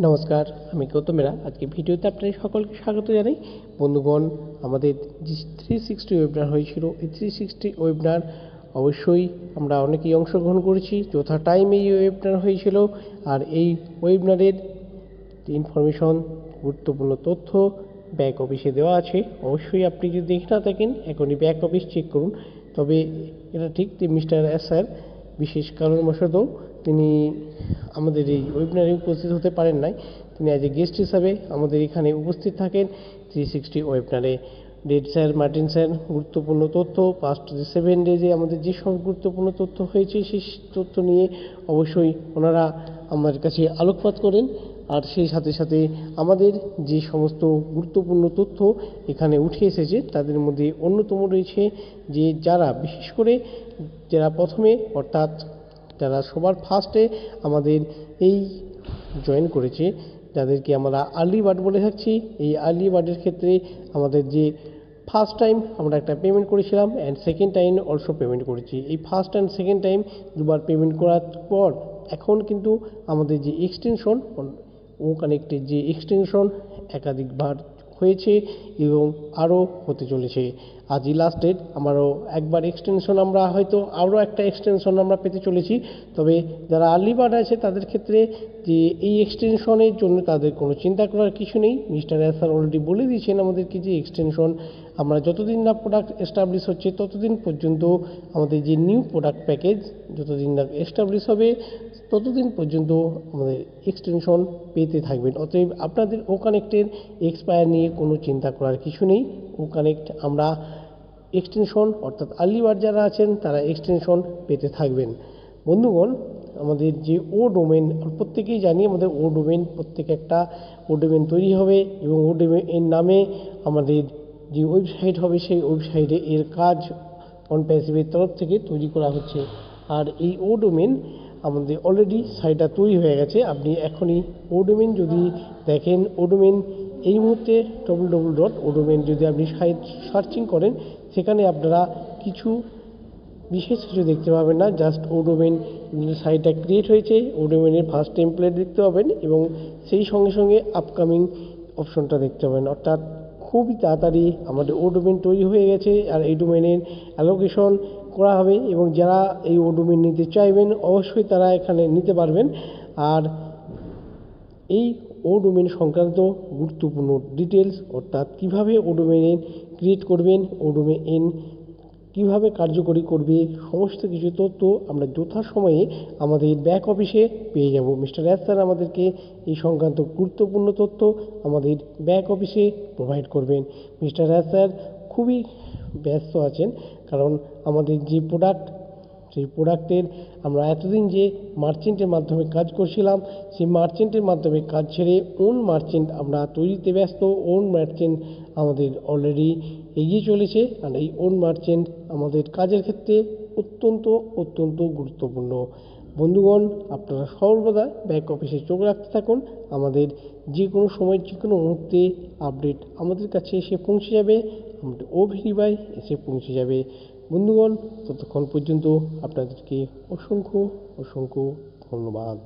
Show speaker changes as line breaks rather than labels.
নমস্কার, আমি গৌতম মেরা। আজকে ভিডিওতে আপনাদের সকলকে স্বাগত জানাই। বন্ধুগণ, আমাদের যে 360 ওয়েবিনার হয়েছিল, এই 360 ওয়েবিনার অবশ্যই আমরা অনেকেই অংশগ্রহণ করেছি। যথা টাইমে এই ওয়েবিনার হয়েছিল, আর এই ওয়েবিনারের ইনফরমেশন, গুরুত্বপূর্ণ তথ্য ব্যাক অফিসে দেওয়া আছে। অবশ্যই আপনি যদি দেখে না থাকেন, এখনই ব্যাক অফিস চেক করুন। তবে এটা ঠিক যে মিস্টার এস স্যার বিশেষ কারণবশত তিনি আমাদের এই ওয়েবিনারে উপস্থিত হতে পারেন নাই। তিনি অ্যাজ এ গেস্ট হিসাবে আমাদের এখানে উপস্থিত থাকেন 360 ওয়েবিনারে। ডেড স্যার, মার্টিন স্যার গুরুত্বপূর্ণ তথ্য, পাস্ট যে 7 ডেজে আমাদের যে সব গুরুত্বপূর্ণ তথ্য হয়েছে সেই তথ্য নিয়ে অবশ্যই ওনারা আমার কাছে আলোকপাত করেন। আর সেই সাথে সাথে আমাদের যে সমস্ত গুরুত্বপূর্ণ তথ্য এখানে উঠে এসেছে তাদের মধ্যে অন্যতম রয়েছে যে যারা বিশেষ করে যারা প্রথমে অর্থাৎ যারা সবার ফার্স্টে আমাদের এই জয়েন করেছে, যাদেরকে আমরা আর্লি বার্ড বলে থাকছি। এই আর্লি বার্ডের ক্ষেত্রে আমাদের যে ফার্স্ট টাইম আমরা একটা পেমেন্ট করেছিলাম and second time also payment করেছি। এই ফার্স্ট অ্যান্ড সেকেন্ড টাইম দুবার পেমেন্ট করার পর এখন কিন্তু আমাদের যে এক্সটেনশন ও কানেক্টের যে এক্সটেনশন একাধিকবার হয়েছে এবং আরও হতে চলেছে। আজই লাস্ট ডেট, আমারও একবার এক্সটেনশন আমরা হয়তো আরও একটা এক্সটেনশন আমরা পেতে চলেছি। তবে যারা আর্লি বার্ড আছে তাদের ক্ষেত্রে যে এই এক্সটেনশনের জন্য তাদের কোনো চিন্তা করার কিছু নেই। মিস্টার স্যার অলরেডি বলে দিয়েছেন আমাদেরকে যে এক্সটেনশন আমরা যতদিন না প্রোডাক্ট এস্টাবলিশ হচ্ছে ততদিন পর্যন্ত আমাদের যে নিউ প্রোডাক্ট প্যাকেজ যতদিন না এস্টাবলিশ হবে ততদিন পর্যন্ত আমাদের এক্সটেনশন পেতে থাকবেন। অতএব আপনাদের ও কানেক্টের এক্সপায়ার নিয়ে কোনো চিন্তা করার কিছু নেই। ও কানেক্ট আমরা এক্সটেনশন অর্থাৎ আর্লি বার্ড যারা আছেন তারা এক্সটেনশন পেতে থাকবেন। বন্ধুগণ, আমাদের যে ও ডোমেন প্রত্যেকেই জানি, আমাদের ও ডোমেন প্রত্যেকে একটা ও ডোমেন তৈরি হবে এবং ও ডোমেন এর নামে আমাদের যে ওয়েবসাইট হবে সেই ওয়েবসাইটে এর কাজ অনপ্যাসিভের তরফ থেকে তৈরি করা হচ্ছে। আর এই ও ডোমেন আমাদের অলরেডি সাইটটা তৈরি হয়ে গেছে। আপনি এখনই ও ডোমেন যদি দেখেন, ও ডোমেন এই মুহূর্তে www.odomain যদি আপনি সাইট সার্চিং করেন সেখানে আপনারা কিছু বিশেষ কিছু দেখতে পাবেন না। জাস্ট ও ডোমেন সাইটটা ক্রিয়েট হয়েছে, ও ডোমেনের ফার্স্ট টেমপ্লেট দেখতে পাবেন এবং সেই সঙ্গে সঙ্গে আপকামিং অপশনটা দেখতে পাবেন। অর্থাৎ খুবই তাড়াতাড়ি আমাদের ও ডোমেন তৈরি হয়ে গেছে আর এই ডোমেনের অ্যালোকেশন করা হবে এবং যারা এই ও ডোমেন নিতে চাইবেন অবশ্যই তারা এখানে নিতে পারবেন। আর এই ও ডোমেন সংক্রান্ত গুরুত্বপূর্ণ ডিটেলস অর্থাৎ কীভাবে ও ডোমেন ক্রিয়েট করবেন, ও ডোমেন কীভাবে কার্যকরী করবে, সমস্ত কিছু তথ্য আমরা যথাসময়ে আমাদের ব্যাক অফিসে পেয়ে যাব। মিস্টার এস স্যার আমাদেরকে এই সংক্রান্ত গুরুত্বপূর্ণ তথ্য আমাদের ব্যাক অফিসে প্রোভাইড করবেন। মিস্টার এস স্যার খুবই ব্যস্ত আছেন, কারণ আমাদের যে প্রোডাক্ট সেই প্রোডাক্টের আমরা এতদিন যে মার্চেন্টের মাধ্যমে কাজ করছিলাম সেই মার্চেন্টের মাধ্যমে কাজ ছেড়ে ওন মার্চেন্ট আমরা তৈরিতে ব্যস্ত। ওন মার্চেন্ট আমাদের অলরেডি এগিয়ে চলেছে আর এই ওন মার্চেন্ট আমাদের কাজের ক্ষেত্রে অত্যন্ত গুরুত্বপূর্ণ। বন্ধুগণ, আপনারা সর্বদা ব্যাক অফিসে চোখ রাখতে থাকুন। আমাদের যে কোনো সময় যে কোনো মুহূর্তে আপডেট আমাদের কাছে এসে পৌঁছে যাবে, আমাদের ও ভেরিফাই এসে পৌঁছে যাবে। বন্ধুগণ, ততক্ষণ পর্যন্ত আপনাদেরকে অসংখ্য ধন্যবাদ।